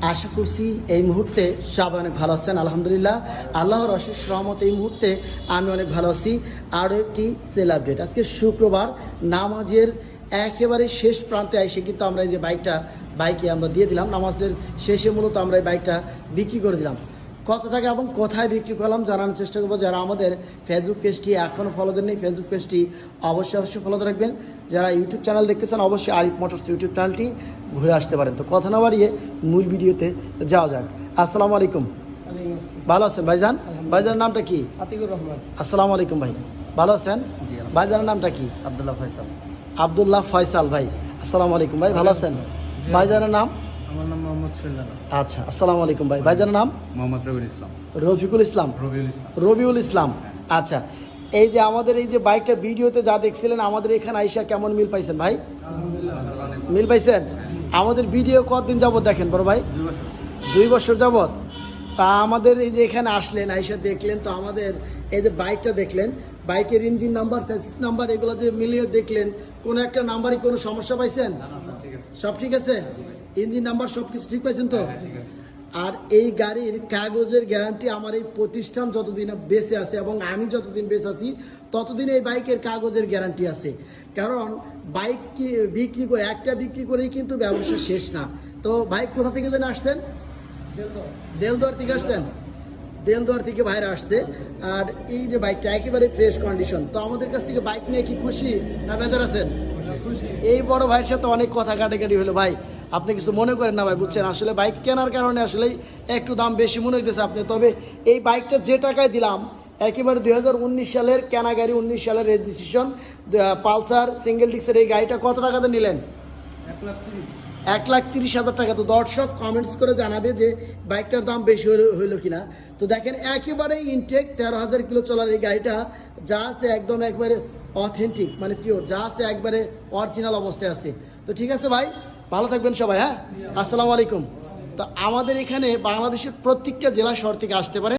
আশা করছি এই মুহূর্তে সবাই অনেক ভালো আছেন। আলহামদুলিল্লাহ, আল্লাহর অশেষ রহমতে এই মুহূর্তে আমি অনেক ভালো আছি। আরও একটি সেল আপডেট। আজকে শুক্রবার, নামাজের একেবারে শেষ প্রান্তে এসে কিন্তু আমরা এই যে বাইকে আমরা দিয়ে দিলাম। নামাজের শেষে মূলত আমরা এই বাইকটা বিক্রি করে দিলাম। কত টাকা এবং কোথায় বিক্রি করলাম জানানোর চেষ্টা করবো। যারা আমাদের ফেসবুক পেজটি এখনও ফলো দেননি, ফেসবুক পেজটি অবশ্যই ফলো রাখবেন। যারা ইউটিউব চ্যানেল দেখতেছেন অবশ্যই আরিফ মোটরস ইউটিউব চ্যানেলটি ঘুরে আসতে পারেন। তো কথা না বাড়িয়ে মূল ভিডিওতে যাওয়া যাক। আসসালামু আলাইকুম। ভালো আছেন ভাইজান? ভাইজানের নামটা কি? আতিকুর রহমান। আসসালামু আলাইকুম ভাই, ভালো আছেন? ভাইজানের নামটা কি? আব্দুল্লাহ ফয়সাল। আব্দুল্লাহ ফয়সাল ভাই, আসসালামু আলাইকুম ভাই, ভালো আছেন? ভাইজানের নাম? আমার নাম মোহাম্মদ সুল্লাহ। আচ্ছা, আসসালামু আলাইকুম ভাই। ভাইজানের নাম? মোহাম্মদ রবিউল ইসলাম। রফিকুল ইসলাম। রবিউল ইসলাম। আচ্ছা, এই যে আমাদের এই যে বাইকটা ভিডিওতে যা দেখছিলেন, আমাদের এখানে আইসা কেমন মিল পাইছেন ভাই? মিল পাইছেন? আমাদের ভিডিও কতদিন যাবত দেখেন বড় ভাই? 2 বছর যাবত। তা আমাদের এই যে এখানে আসলেন, আইসা দেখলেন, তো আমাদের এই যে বাইকটা দেখলেন, বাইকের ইঞ্জিন নাম্বার, চ্যাসিস নাম্বার এগুলো যে মিলিয়ে দেখলেন, কোনো একটা নাম্বারই কোনো সমস্যা পাইছেন? সব ঠিক আছে? ইঞ্জিন নাম্বার সব কিছু ঠিক পাইছেন তো? আর এই গাড়ির কাগজের গ্যারান্টি আমার এই প্রতিষ্ঠান যতদিন বেঁচে আছে এবং আমি যতদিন বেঁচে আছি ততদিন এই বাইকের কাগজের গ্যারান্টি আছে। কারণ বাইক বিক্রি করে, একটা বিক্রি করেই কিন্তু ব্যবসা শেষ না। তো বাইক কোথা থেকে যেন আসছেন? দেলদুয়ার থেকে আসছেন? দেলদুয়ার থেকে বাইরে আসছে। আর এই যে বাইকটা একেবারে ফ্রেশ কন্ডিশন। তো আমাদের কাছ থেকে বাইক নিয়ে কি খুশি না বেজার আছেন? এই বড় ভাইয়ের সাথে অনেক কথা কাটাকাটি হলো। ভাই আপনি কিছু মনে করেন না ভাই, বুঝছেন? আসলে বাইক কেনার কারণে আসলে একটু দাম বেশি মনে হইতেছে আপনি। তবে এই বাইকটা যে টাকায় দিলাম, একেবারে 2019 সালের কেনা গাড়ি, 19 সালের রেজিস্ট্রেশন, পালসার সিঙ্গেল ডিস্কের এই গাড়িটা কত টাকাতে নিলেন? 1,30,000 টাকা। তো দর্শক কমেন্টস করে জানাবে যে বাইকটার দাম বেশি হইলো কিনা। তো দেখেন একেবারে ইনটেক 13,000 কিলো চলার এই গাড়িটা যা আছে একদম একবারে অথেন্টিক, মানে পিওর, যা আছে একবারে অরিজিনাল অবস্থায় আছে। তো ঠিক আছে ভাই, ভালো থাকবেন সবাই। হ্যাঁ, আসসালামু আলাইকুম। তো আমাদের এখানে বাংলাদেশের প্রত্যেকটা জেলা শহর থেকে আসতে পারে।